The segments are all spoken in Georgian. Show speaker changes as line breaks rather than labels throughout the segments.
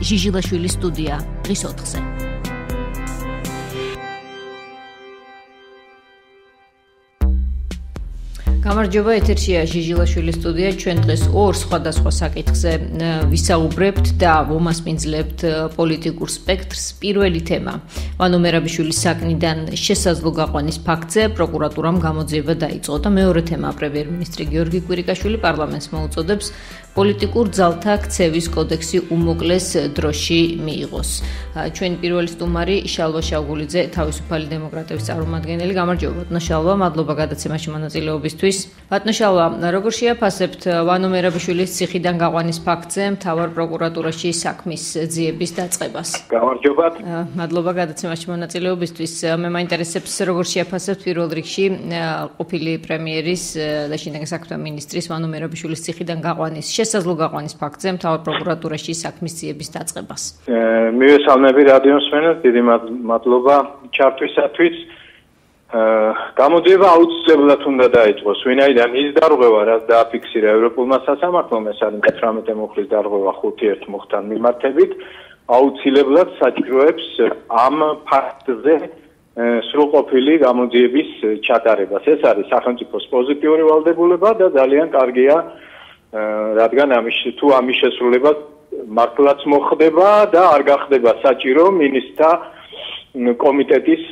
ჟიჟილაშვილის სტუდია დღის 4-ზე. გამარჯობა, ეთერშია ჟიჟილაშვილის სტუდია. ჩვენ დღეს ორ სხვადასხვა საკითხზე ვისაუბრებთ და ვომასპინძლებთ პოლიტიკურ სპექტრს. პირველი თემა: ვანო მერაბიშვილის საკნიდან შესაძლო გაყვანის ფაქტზე პროკურატურამ გამოძიება დაიწყო და მეორე თემა: პრემიერ-მინისტრი გიორგი კვირიკაშვილი პარლამენტს მოუწოდებს პოლიტიკურ ძალთა ქცევის კოდექსი უმოკლეს დროში მიიღოს. ჩვენი პირველი სტუმარი შალვა შავგულიძე, თავისუფალი დემოკრატების წარმომადგენელი. გამარჯობა, ბატონო შალვა, მადლობა გადაცემაში მონაწილეობისთვის. ბატონო შალვა, როგორ შეაფასებთ ვანო მერაბიშვილის ციხიდან გაყვანის ფაქტზე მთავარ პროკურატურაში საქმის ძიების დაწყებას?
გამარჯობათ.
მადლობა გადაცემაში მონაწილეობისთვის. მე მაინტერესებს როგორ შეაფასებთ პირველ რიგში ყოფილი პრემიერის და შინაგან საქმეთა მინისტრის ვანო მერაბიშვილის ციხიდან გაყვანის შესაძლო გაყვანის ფაქტზე მთავარ პროკურატურაში საქმის ძიების დაწყებას.
მივესალმები რადიო მსმენელს, დიდი მადლობა ჩართვისათვის. გამოძიება აუცილებლად უნდა დაიწყოს, ვინაიდან ის დარღვევა, რაც დააფიქსირა ევროპულმა სასამართლომ, ეს არის 18 მუხლის დარღვევა 5-1 მუხთან მიმართებით, აუცილებლად საჭიროებს ამ ფაქტზე სრულყოფილი გამოძიების ჩატარებას. ეს არის სახელმწიფოს პოზიტიური ვალდებულება და ძალიან კარგია, რადგან თუ ამის შესრულება მართლაც მოხდება და არ გახდება საჭირო მინისტრთა კომიტეტის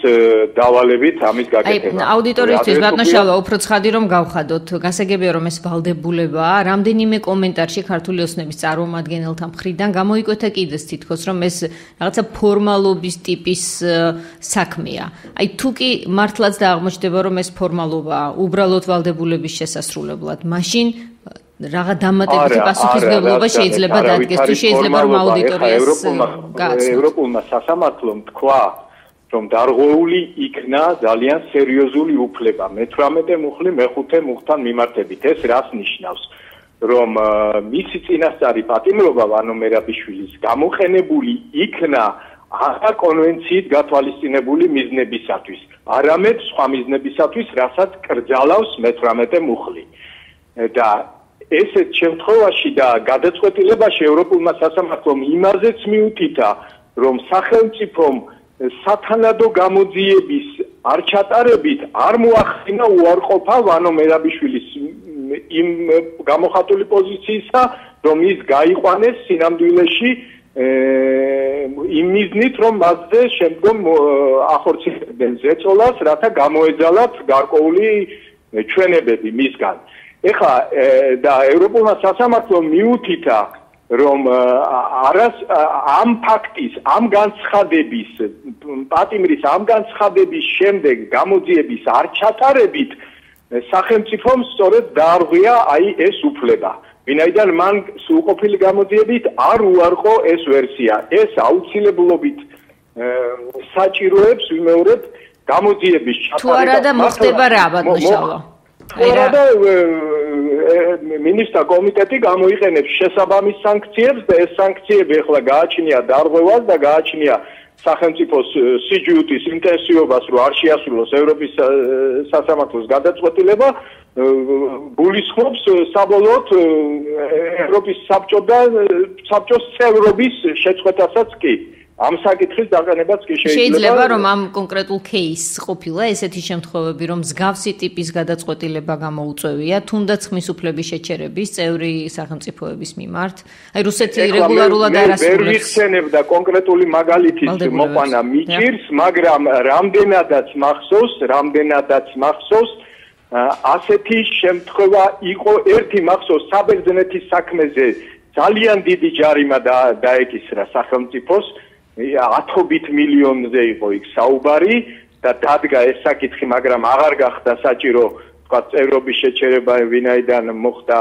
დავალებით ამის გაკეთება.
აუდიტორიისთვის ბატონო შალვა, უფრო ცხადი რომ გავხადოთ, გასაგებია რომ ეს ვალდებულებაა. რამდენიმე კომენტარში ქართული ოცნების წარმომადგენელთა მხრიდან გამოიკვეთა კიდეც თითქოს რომ ეს რაღაცა ფორმალობის ტიპის საქმეა. აი თუ კი მართლაც დააღმოჩნდება რომ ეს ფორმალობაა, უბრალოდ ვალდებულების შესასრულებლად, მაშინ რაღა დამატებითი პასუხისმგებლობა შეიძლება დადგეს თუ შეიძლება რომ აუდიტორიას გააცნოთ.
ევროპულმა სასამართლომ თქვა რომ დარღვეული იქნა ძალიან სერიოზული უფლება 18 მუხლი მე-5 მუხთან მიმართებით. ეს რას ნიშნავს? რომ მისი წინასწარი პატიმრობა ვანო მერაბიშვილის გამოყენებული იქნა არა კონვენციით გათვალისწინებული მიზნებისათვის, არამედ სხვა მიზნებისათვის, რასაც კრძალავს 18 მუხლი. და ესეთ შემთხვევაში და გადაწყვეტილებაში ევროპულმა სასამართლომ იმაზეც მიუთითა, რომ სახელმწიფომ სათანადო გამოძიების არ ჩატარებით არ მოახდინა უარყოფა ვანო მერაბიშვილის იმ გამოხატული პოზიციისა, რომ ის გაიყვანეს სინამდვილეში იმ მიზნით, რომ მასზე შემდგომ ახორციელებდნენ ზეწოლას, რათა გამოეძალათ გარკვეული ჩვენებები მისგან. ეხლა და ევროპულმა სასამართლომ მიუთითა, რომ ამ ფაქტის, ამ განცხადების, პატიმრის ამ განცხადების შემდეგ გამოძიების არ ჩატარებით სახელმწიფომ სწორედ დაარღვია აი ეს უფლება. ვინაიდან მან სრულყოფილი გამოძიებით არ უარყო ეს ვერსია. ეს აუცილებლობით საჭიროებს ვიმეორებ გამოძიების ჩატარებას.
თუ არა და მოხდება რა, ბატონო შალვა?
და მინისტრთა კომიტეტი გამოიყენებს შესაბამის სანქციებს და ეს სანქციები ახლა გააჩნია დარღვევას და გააჩნია სახელმწიფოს სიჯუტის ინტენსივობას, რომ არ შეასრულოს ევროპის სასამართლოს გადაწყვეტილება, გულისხმობს საბოლოოდ ევროპის საბჭოს წევრობის შეწყვეტასაც კი. ამ საკითხის დაყენებაც კი
შეიძლება რომ ამ კონკრეტულ кейსს ყოფილა ესეთი შემთხვევები, რომ მსგავსი ტიპის გადაწყვეტილება გამოუწვევია, თუნდაც ხმის უფლების შეჩერების წევრი სახელმწიფოების მიმართ. აი რუსეთი რეგულარულად არასრულებს.
ვერ ვიხსენებ და კონკრეტული მაგალითის მოყვანა მიჭირს, მაგრამ რამდენადაც მახსოვს, ასეთი შემთხვევა იყო ერთი მახსოვს საბერძნეთის საქმეზე ძალიან დიდი ჯარიმა დაეკისრა სახელმწიფოს. 10 მილიონზე იყო იქ საუბარი და დადგა ეს საკითხი, მაგრამ აღარ გახდა საჭირო თქვა წევრობის შეჩერება, ვინაიდან მოხდა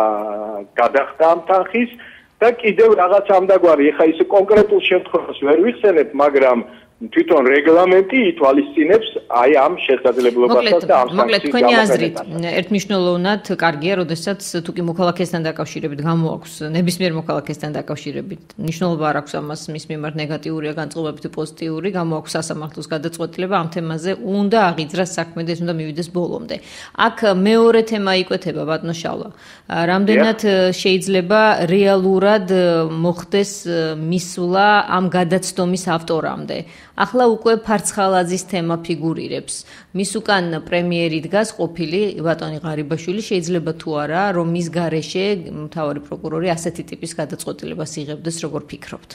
გადახდა ამ თანხის და კიდევ რაღაც ამდაგვარი. ეხა ის კონკრეტულ შემთხვევას ვერ ვიხსენებ, მაგრამ თვითონ რეგლამენტი ითვალისწინებს აი ამ შესაძლებლობასაც და ამ
მოკლედ თქვენი აზრით ერთმნიშვნელოვნად კარგია, როდესაც თუკი მოქალაქესთან დაკავშირებით გამოაქვს ნებისმიერ მოქალაქესთან დაკავშირებით მნიშვნელობა არ აქვს ამას მის მიმართ ნეგატიურია განწყობები თუ პოზიტიური გამოაქვს სასამართლოს გადაწყვეტილება ამ თემაზე უნდა აღიძრას საქმე და ეს უნდა მივიდეს ბოლომდე. აქ მეორე თემა იკვეთება ბატონო შალვა. რამდენად შეიძლება რეალურად მოხდეს მისვლა ამ გადაცდომის ავტორამდე? ახლა უკვე ფარცხალაძის თემა ფიგურირებს. მის უკან პრემიერი დგას ყოფილი ბატონი ღარიბაშვილი, შეიძლება თუ არა რომ მის გარეშე მთავარი პროკურორი ასეთი ტიპის გადაწყვეტილებას იღებდეს, როგორ ფიქრობთ?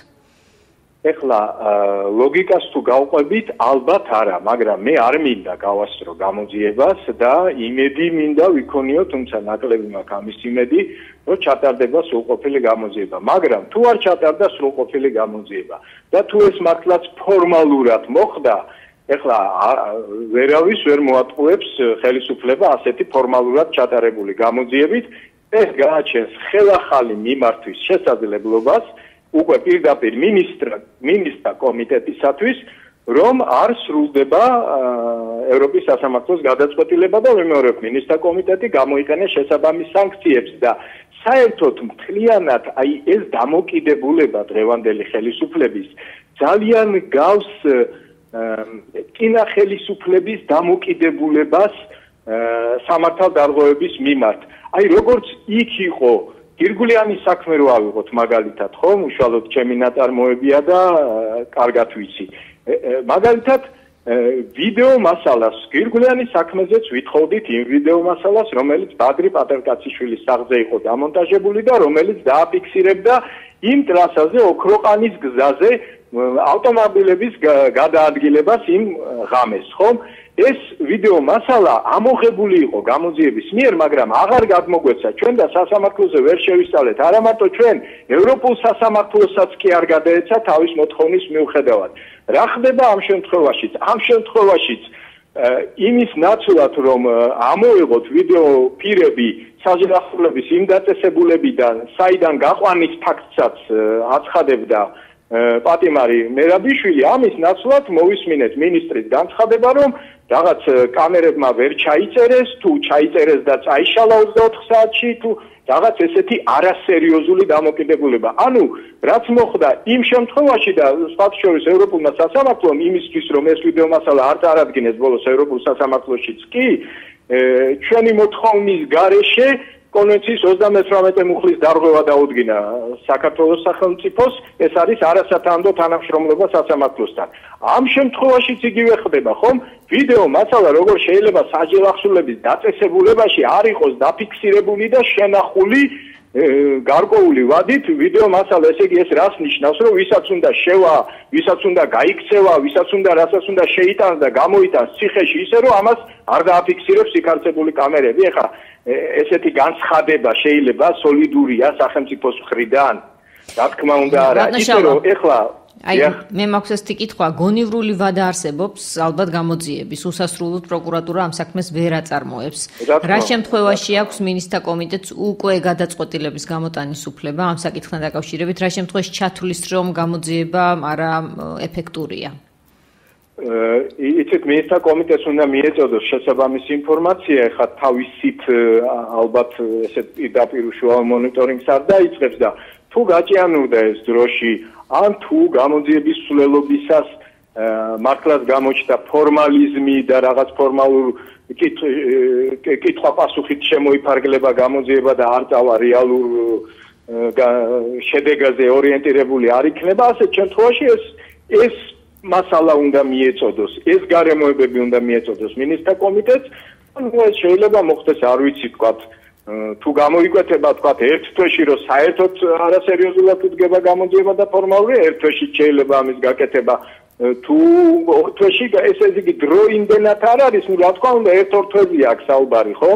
ეხლა ლოგიკას თუ გავყვებით, ალბათ არა, მაგრამ მე არ მინდა გავასწრო გამოძიებას და იმედი მინდა ვიქონიო, თუმცა ნაკლები მაქვს ამის იმედი, რომ ჩატარდება სრულყოფილი გამოძიება. მაგრამ თუ არ ჩატარდა სრულყოფილი გამოძიება და თუ ეს მართლაც ფორმალურად მოხდა, ეხლა ვერავის ვერ მოატყუებს ხელისუფლება ასეთი ფორმალურად ჩატარებული გამოძიებით, ეს გააჩენს ხელახალი მიმართვის შესაძლებლობას უკვე პირდაპირ მინისტრთა კომიტეტისათვის, რომ არ სრულდება ევროპის სასამართლოს გადაწყვეტილება და ვიმეორებ მინისტრთა კომიტეტი გამოიყენეს შესაბამის სანქციებს და საერთოდ მთლიანად აი ეს დამოკიდებულება დღევანდელი ხელისუფლების ძალიან გავს კინა ხელისუფლების დამოკიდებულებას სამართალდარღვევების მიმართ. აი როგორც იქ იყო ირგვლიანი საქმე რო ავიღოთ მაგალითად, ხო, უშუალოდ ჩემი ნაწარმოებია და კარგად ვიცი. მაგალითად, ვიდეო მასალას ირგვლიანი საქმეზეც ვითხოვდით იმ ვიდეო მასალას, რომელიც ბადრი პატერკაციშვილის სახლზე იყო დამონტაჟებული და რომელიც დააფიქსირებდა იმ ტრასაზე ოქროყანის გზაზე ავტომობილების გადაადგილებას იმ ღამეს, ხო? ეს ვიდეო მასალა ამოღებული იყო გამოძიების მიერ, მაგრამ აღარ გადმოგვეცა ჩვენ და სასამართლოზე ვერ შევისწავლეთ. არა მარტო ჩვენ, ევროპულ სასამართლოსაც კი არ გადაეცა თავის მოთხოვნის მიუხედავად. რა ხდება ამ შემთხვევაშიც? ამ შემთხვევაშიც იმის ნაცვლად, რომ ამოიღოთ ვიდეო პირები საჯარახულების იმ დაწესებულებიდან, საიდან გაყვანის ფაქტსაც აცხადებდა პატიმარი მერაბიშვილი, ამის ნაცვლად მოვისმინეთ მინისტრის განცხადება, რომ რაღაც კამერებმა ვერ ჩაიწერეს, თუ ჩაიწერეს და წაიშალა 24 საათში, თუ რაღაც ესეთი არასერიოზული დამოკიდებულება. ანუ რაც მოხდა იმ შემთხვევაში და სხვათა შორის ევროპულმა სასამართლომ იმისთვის, რომ ეს ვიდეო მასალა არ წარადგინეს ბოლოს ევროპულ სასამართლოშიც კი, ჩვენი მოთხოვნის გარეშე კონვენციის 38 მუხლის დარღვევა დაუდგინა საქართველოს სახელმწიფოს, ეს არის არასათანადო თანამშრომლობა სასამართლოსთან. ამ შემთხვევაშიც იგივე ხდება, ხომ? ვიდეო მასალა როგორ შეიძლება საჯელახსულების დაწესებულებაში არ იყოს დაფიქსირებული და შენახული გარკვეული ვადით ვიდეო მასალა, ესე იგი ეს რას ნიშნავს, რომ ვისაც უნდა შევა, ვისაც უნდა გაიქცევა, ვისაც უნდა რასაც უნდა შეიტანს და გამოიტანს ციხეში, ისე რომ ამას არ დააფიქსირებს იქარცებული კამერები. ეხლა ესეთი განცხადება შეიძლება სოლიდურია სახელმწიფოს მხრიდან? რა თქმა უნდა არა. ისე რომ ეხლა
აი მე მაქვს ესეთი კითხვა, გონივრული ვადა არსებობს ალბათ გამოძიების, უსასრულოდ პროკურატურა ამ საქმეს ვერ აწარმოებს. რა შემთხვევაში აქვს მინისტრთა კომიტეტს უკვე გადაწყვეტილების გამოტანის უფლება ამ საკითხთან დაკავშირებით, რა შემთხვევაში ჩათვლის რომ გამოძიება არა ეფექტურია?
იცით, მინისტრთა კომიტეტს უნდა მიეწოდოს შესაბამისი ინფორმაცია, ეხლა თავისით ალბათ ესეთ პირდაპირ უშუალო მონიტორინგს არ დაიწყებს და თუ გაჭიანურდა ეს დროში, ან თუ გამოძიების სულელობისას მართლაც გამოჩნდა ფორმალიზმი და რაღაც ფორმალურ კითხვა-პასუხით შემოიფარგლება გამოძიება და არ წავა რეალურ შედეგაზე ორიენტირებული არ იქნება, ასეთ შემთხვევაში ეს მასალა უნდა მიეწოდოს, ეს გარემოებები უნდა მიეწოდოს მინისტრთა კომიტეტს, ანუ ეს შეიძლება მოხდეს, არ ვიცი, თქვათ, თუ გამოიკვეთება, თქვათ, ერთ თვეში, რომ საერთოდ არასერიოზულად უდგება გამოძიება და ფორმალური, ერთ თვეში შეიძლება ამის გაკეთება, თუ ორ თვეში, ესე იგი დრო იმდენად არ არის, ну, რა თქმა უნდა, ერთ-ორ თვეზე აქვს საუბარი, ხო?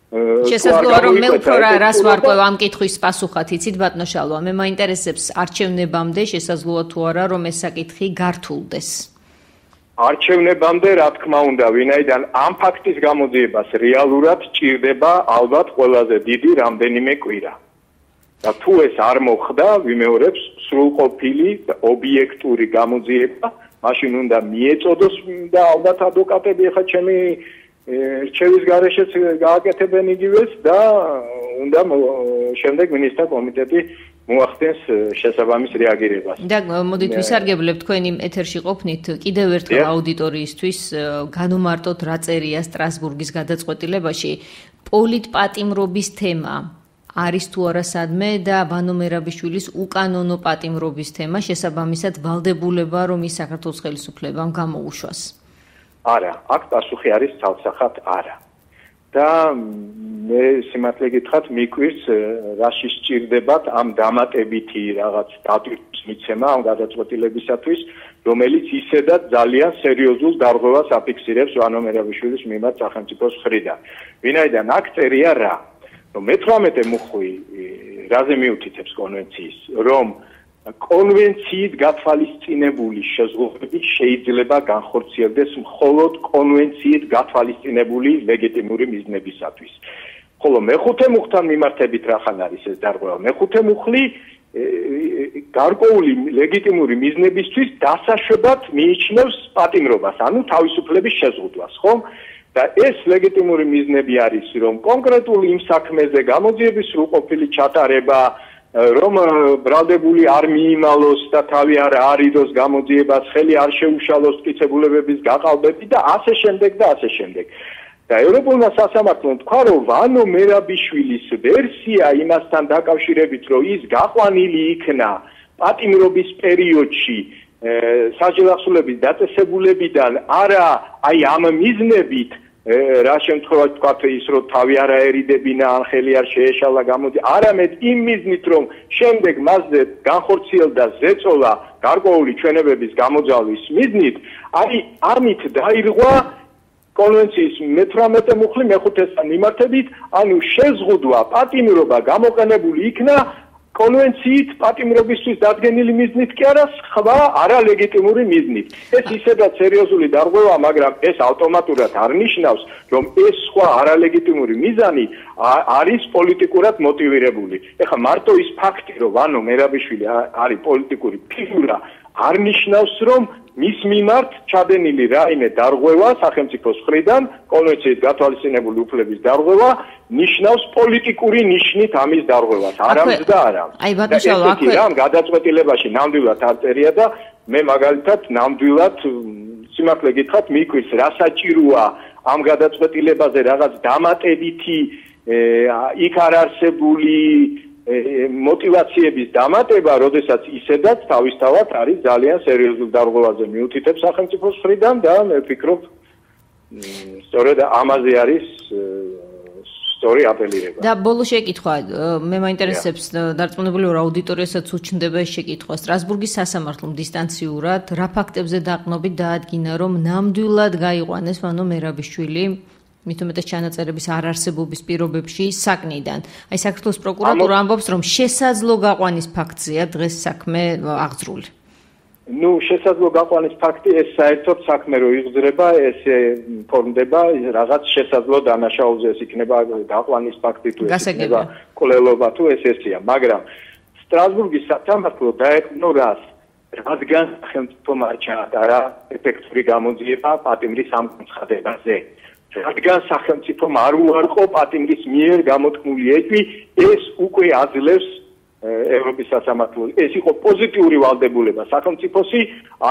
შესაძლოა რომ მე უფრო რას ვარკვევ ამ კითხვის პასუხად, იცით ბატონო შალვა, მე მაინტერესებს არჩევნებამდე შესაძლოა თუ არა რომ ეს საკითხი გართულდეს.
არჩევნებამდე რა თქმა უნდა, ვინაიდან ამ ფაქტის გამოძიებას რეალურად ჭირდება ალბათ ყველაზე დიდი რამდენიმე კვირა. და თუ ეს არ მოხდა, ვიმეორებს სრულყოფილი ობიექტური გამოძიება მაშინ უნდა მიეწოდოს და ალბათ ადვოკატები ახლა ჩემი რჩევის გარეშეც გააკეთებენ იგივეს და უნდა შემდეგ მინისტრთა კომიტეტი მოახდენს შესაბამის რეაგირებას.
და მოდით ვისარგებლებ თქვენი ეთერში ყოფნით კიდევ ერთხელ აუდიტორიისთვის განუმარტოთ რა წერია სტრასბურგის გადაწყვეტილებაში პოლიტპატიმრობის თემა არის თუ არა სადმე და ვანო მერაბიშვილის უკანონო პატიმრობის თემა შესაბამისად ვალდებულება რომ ის საქართველოს ხელისუფლებამ გამოუშვას.
არა, აქ პასუხი არის ცალსახად არა. და მე სიმართლე გითხრათ, მიკვირს რაში სჭირდებათ ამ დამატებითი რაღაც დატვირთვის მიცემა ამ გადაწყვეტილებისათვის, რომელიც ისედაც ძალიან სერიოზულ დარღვევას აფიქსირებს ვანო მერაბიშვილის მიმართ სახელმწიფოს მხრიდან. ვინაიდან აქ წერია რა, რომ მე-18 მუხვი რაზე მიუთითებს კონვენციის, რომ კონვენციით გათვალისწინებული შეზღუდვები შეიძლება განხორციელდეს მხოლოდ კონვენციით გათვალისწინებული ლეგიტიმური მიზნებისათვის. ხოლო მე-5 მუხთან მიმართებით რახან არის ეს დარღვევა? მე-5 მუხლი გარკვეული ლეგიტიმური მიზნებისთვის დასაშვებად მიიჩნევს პატიმრობას, ანუ თავისუფლების შეზღუდვას, ხომ? და ეს ლეგიტიმური მიზნები არის, რომ კონკრეტულ იმ საქმეზე გამოძიების სრულყოფილი ჩატარება, რომ ბრალდებული არ მიიმალოს და თავი არ არიდოს გამოძიებას, ხელი არ შეუშალოს მტკიცებულებების გაყალბები და ასე შემდეგ და ასე შემდეგ. და ევროპულმა სასამართლომ თქვა, რომ ვანო მერაბიშვილის ვერსია იმასთან დაკავშირებით, რომ ის გაყვანილი იქნა პატიმრობის პერიოდში საჯელახსოვრების დაწესებულებიდან არა აი ამ მიზნებით რა შემთხვევაში თქვა ის რომ თავი არ აერიდებინა ან ხელი არ შეეშალა გამოდი არამედ იმ მიზნით რომ შემდეგ მასზე განხორციელდა ზეწოლა გარკვეული ჩვენებების გამოძალვის მიზნით აი ამით დაირღვა კონვენციის მე-18 მუხლი მე-5-თან მიმართებით ანუ შეზღუდვა პატიმრობა გამოყენებული იქნა კონვენციით პატიმრობისთვის დადგენილი მიზნით კი არა სხვა არალეგიტიმური მიზნით. ეს ისედაც სერიოზული დარღვევაა, მაგრამ ეს ავტომატურად არ ნიშნავს, რომ ეს სხვა არალეგიტიმური მიზანი არის პოლიტიკურად მოტივირებული. ეხლა მარტო ის ფაქტი, რომ ვანო მერაბიშვილი არის პოლიტიკური ფიგურა, არ ნიშნავს, რომ მის მიმართ ჩადენილი რაიმე დარღვევა სახელმწიფოს მხრიდან, კონვენციით გათვალისწინებული უფლების დარღვევა, ნიშნავს პოლიტიკური ნიშნით ამის დარღვევას. არამც და არა.
აი ბატონო, აქვე
რამ გადაწყვეტილებაში ნამდვილად არ წერია და მე მაგალითად ნამდვილად სიმართლე გითხრათ, მიკვირს რა საჭიროა ამ გადაწყვეტილებაზე რაღაც დამატებითი იქ არ არსებული მოტივაციების დამატება, როდესაც ისედაც თავისთავად არის ძალიან სერიოზულ დარღვევაზე მიუთითებს სახელმწიფოს მხრიდან და მე ვფიქრობ, სწორედ ამაზე არის სწორი აპელირება.
და ბოლო შეკითხვა, მე მაინტერესებს დარწმუნებული ვარ აუდიტორიასაც უჩნდება ეს შეკითხვა. სტრასბურგის სასამართლომ დისტანციურად რა ფაქტებზე დაყრდნობით დაადგინა, რომ ნამდვილად გაიყვანეს ვანო მერაბიშვილი მით უმეტეს ჩანაწერების არარსებობის პირობებში საკნიდან. აი საქართველოს პროკურატურა ამბობს, რომ შესაძლო გაყვანის ფაქტზეა დღეს საქმე აღძრული.
ნუ შესაძლო გაყვანის ფაქტი ეს საერთოდ საქმე რო იღძრება, ეს ფორმდება რაღაც შესაძლო დანაშაულზე ეს იქნება გაყვანის ფაქტი თუ ეს იქნება კვლელობა თუ ეს ესია, მაგრამ სტრასბურგის სასამართლო დაეყნო რას? რადგან სახელმწიფომ არ ჩაატარა ეფექტური გამოძიება პატიმრის ამ განცხადებაზე. რადგან სახელმწიფომ არ უარყო პატიმრის მიერ გამოთქმული ეჭვი, ეს უკვე აძლევს ევროპის სასამართლო. ეს იყო პოზიტიური ვალდებულება სახელმწიფოსი,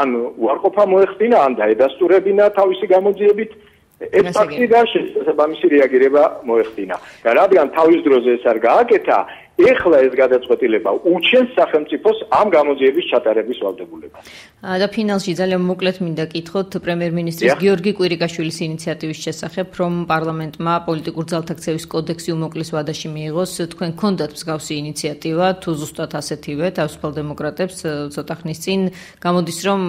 ან უარყოფა მოეხდინა, ან დაედასტურებინა თავისი გამოძიებით. ეს ფაქტი და შესაბამისი რეაგირება მოეხდინა. და რადგან თავის დროზე ეს არ გააკეთა, ეხლა ეს გადაწყვეტილება უჩენს სახელმწიფოს ამ გამოძიების ჩატარების ვალდებულებას.
და ფინალში ძალიან მოკლედ მინდა კითხოთ პრემიერ-მინისტრის გიორგი კვირიკაშვილის ინიციატივის შესახებ, რომ პარლამენტმა პოლიტიკურ ძალთაქცევის კოდექსი უმოკლეს ვადაში მიიღოს. თქვენ გქონდათ მსგავსი ინიციატივა, თუ ზუსტად ასეთივე თავისუფალ დემოკრატებს ცოტა ხნის წინ გამოდის, რომ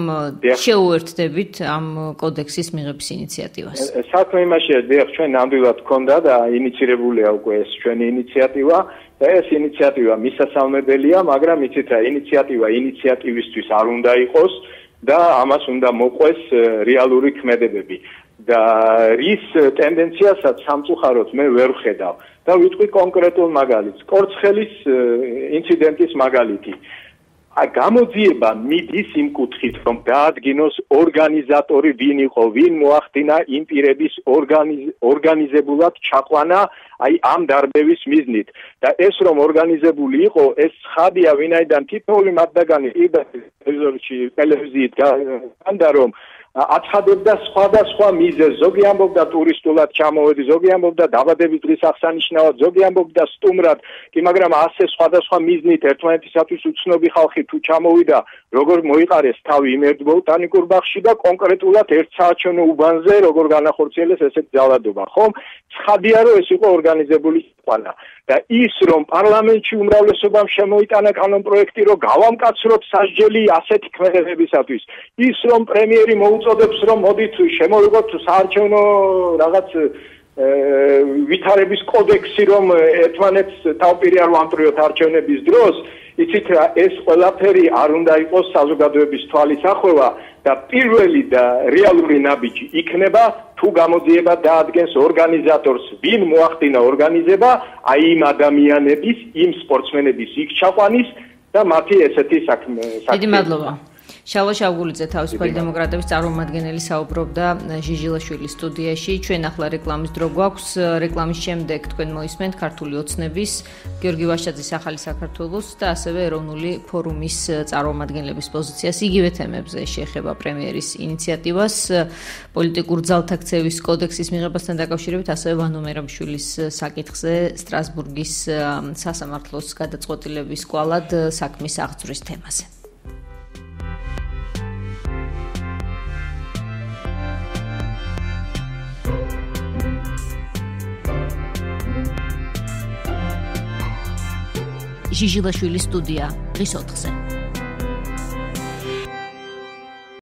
შეუერთდებით ამ კოდექსის მიღების ინიციატივას.
საქმე იმაშია, ჩვენ ნამდვილად გქონდა და ინიცირებულია უკვე ეს ჩვენი ინიციატივა. და ეს ინიციატივა მისასალმებელია, მაგრამ იცით რა, ინიციატივისთვის არ უნდა იყოს და ამას უნდა მოყვეს რეალური ქმედებები. და რის ტენდენციასაც სამწუხაროდ მე ვერ ვხედავ. და ვიტყვი კონკრეტულ მაგალითს, კორცხელის ინციდენტის მაგალითი. გამოძიება მიდის იმ კუთხით, რომ დაადგინოს ორგანიზატორი ვინ იყო, ვინ მოახდინა იმ პირების ორგანიზებულად ჩაყვანა აი ამ დარბევის მიზნით. და ეს რომ ორგანიზებული იყო, ეს ცხადია, ვინაიდან თითოეული მათგანი ტელევიზიით განდა რომ აცხადებდა სხვადასხვა მიზეზს, ზოგი ამბობდა ტურისტულად ჩამოვედი, ზოგი ამბობდა დაბადების დღის აღსანიშნავად, ზოგი ამბობდა სტუმრად, მაგრამ ასე სხვადასხვა მიზნით ერთმანეთისათვის უცნობი ხალხი თუ ჩამოვიდა, როგორ მოიყარეს თავი იმ ერთ ბოტანიკურ ბაღში და კონკრეტულად ერთ საარჩევნო უბანზე როგორ განახორციელეს ესეთ ძალადობა, ხომ? ცხადია, რომ ეს იყო ორგანიზებული ყვანა. და ის რომ პარლამენტში უმრავლესობამ შემოიტანა კანონპროექტი, რომ გავამკაცროთ სასჯელი ასეთი ქმედებებისათვის, ის რომ პრემიერი მოუწოდებს, რომ მოდით შემოვიღოთ საარჩევნო რაღაც ვითარების კოდექსი, რომ ერთმანეთს თავპირი არ ვამტვრიოთ არჩევნების დროს, იცით რა, ეს ყველაფერი არ უნდა იყოს საზოგადოების თვალისახვევა და პირველი და რეალური ნაბიჯი იქნება თუ გამოძიება დაადგენს ორგანიზატორს, ვინ მოახდინა ორგანიზება, აი იმ ადამიანების, იმ სპორტსმენების იქ ჩაყვანის და მათი ესეთი საქმე.
დიდი მადლობა. შალვა შავგულიძე თავისუფალი დემოკრატების წარმომადგენელი საუბრობდა ჟიჟილაშვილის სტუდიაში. ჩვენ ახლა რეკლამის დრო გვაქვს. რეკლამის შემდეგ თქვენ მოისმენთ ქართული ოცნების, გიორგი ვაშაძის ახალი საქართველოს და ასევე ეროვნული ფორუმის წარმომადგენლების პოზიციას. იგივე თემებზე შეეხება პრემიერის ინიციატივას, პოლიტიკურ ძალთაქცევის კოდექსის მიღებასთან დაკავშირებით, ასევე ვანო მერაბიშვილის საკითხზე სტრასბურგის სასამართლოს გადაწყვეტილების კვალად საქმის აღძვრის თემაზე. ჟიჟილაშვილის სტუდია დღის 4-ზე.